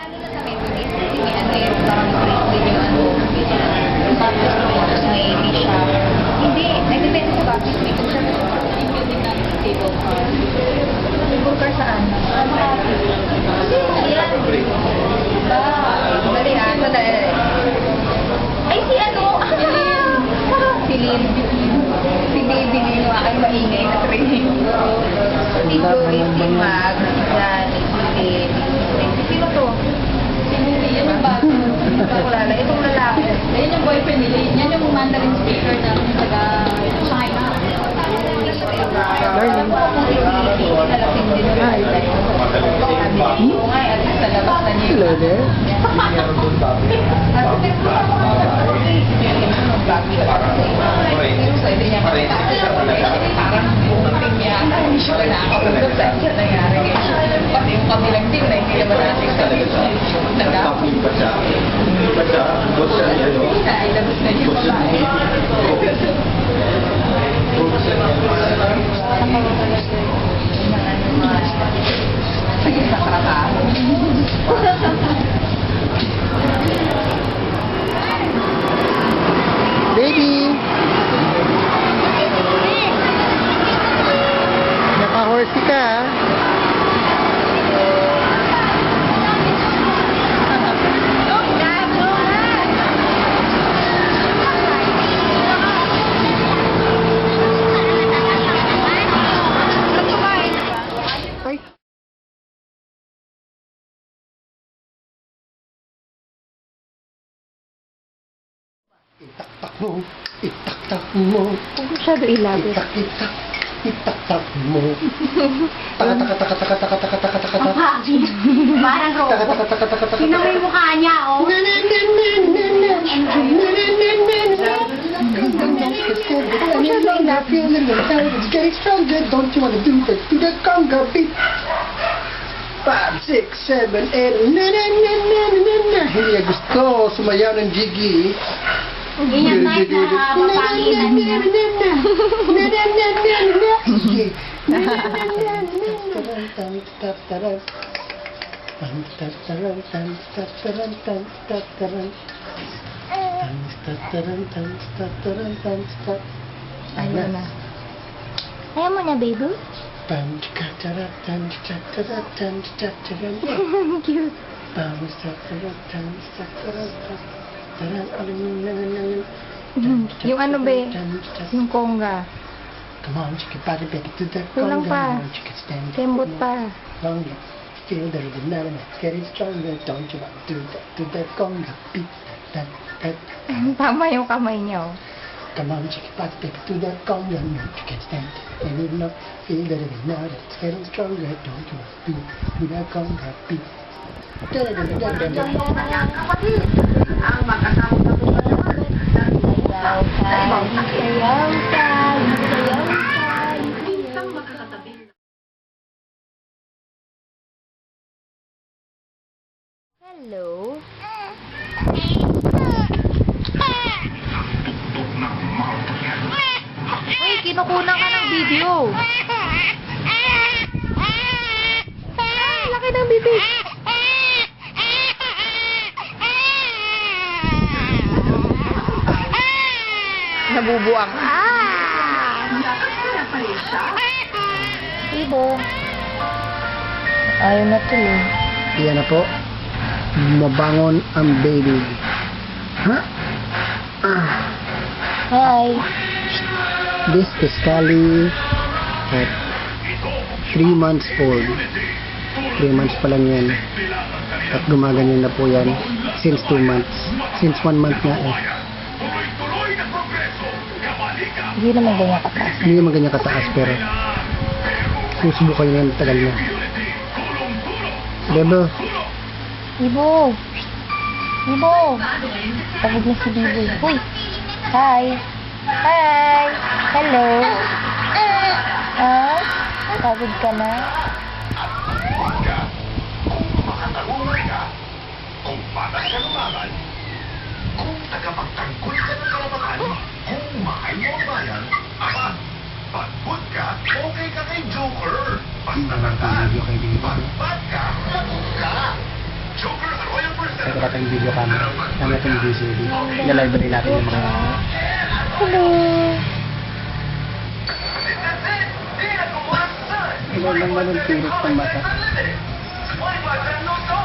ano na sa akin, is kasi may ano yun, parang break din yung ano, yung baptist mo, tapos may hindi siya, hindi, nagdepende sa baptist mo, kung siya gusto ko, hindi din na cable car. Cable car saan? Makati. Yan. Ba, dali na, dali. Ay, si ano, si Lynn. Si Baby Lynn, ay maingay na training. Si Joey, si Mag, si Johnny, si Baby. Sino to? Si Louie, yan yung bago. Bakulala, itong lalaki. Yan yung boyfriend nila. Yan yung Mandarin speaker na taga China. Darling. Nalasing din nila. Sabi niyo nga, at least sa labas na niyo. Hello there. Parang buting niya. Hindi siya nakakapagod sa siya nangyari. Pati yung kabilang team na hindi naman natin kami. Nag-topping pa siya. Pa siya. Boss siya niya, no? Nailabas na niya babae. Sige sa trabaho. Baby! Naka-horsey ka, ha? Ay. Itak-tak mo, itak-tak mo. Huwag masyado ilabot. Itak-itak, itak-tak mo. Taka-taka-taka-taka-taka-taka-taka-taka-taka. Ang pangit. Parang robot. Taka-taka-taka-taka-taka-taka. Tingnan mo yung mukha niya, oh. Don't you wanna do that to the conga beat? 5, 6, 7, 8, na na na na na na. Hindi niya gusto sumayaw ng jiggy. Ganyan type na papanginan niya. Ayun na. Ayaw mo na, baby? Cute. Yung ano ba yung conga. Come on, chicken party baby, do that Kulang conga. pa. Chicken stand. Kembot pa. Longer. Feel the rhythm, now get it stronger. Don't you want to do that conga beat? That. Tama yung kamay niya, oh. Come on, chicken party baby, do that conga. Chicken stand. And you know, feel the rhythm, now it's getting stronger. Don't you want to do that conga beat? Ang mag-asawa na po Sayaw tayo, sayaw tayo, sayaw tayo. Minsan magkakatabi. Hello? Uy, kinukunan ka ng video. Laki ng bibig. Nabubuang. Ibo. Ayaw na tuloy. Yan na po. Mabangon ang baby. Ha? Hi. This is Kali at 3 months old. 3 months pa lang yan. At gumaganyan na po yan since 2 months. Since 1 month nga eh. Hindi naman ganyan kataas. Hindi naman ganyan kataas pero susubukan nyo yan tagal na. Bebo, Ibo. Ibo. Tawag na si Bibo. Uy. Hi. Hi. Hello. Ah? Tawag ka na? Makatarungan ka kung patas ka lumaban, kung tagapagtanggol ka ng karapatan, kung mahal mo ang bayan, aba, pag good ka, okay ka kay Joker. Basta tandaan, pag bad ka, lagot ka. Joker ito natin yung video camera. Namin natin yung VCD. Nalibrary natin yung mga... Hello. Ilan lang man ang tirok ng mata. Why, my friend, no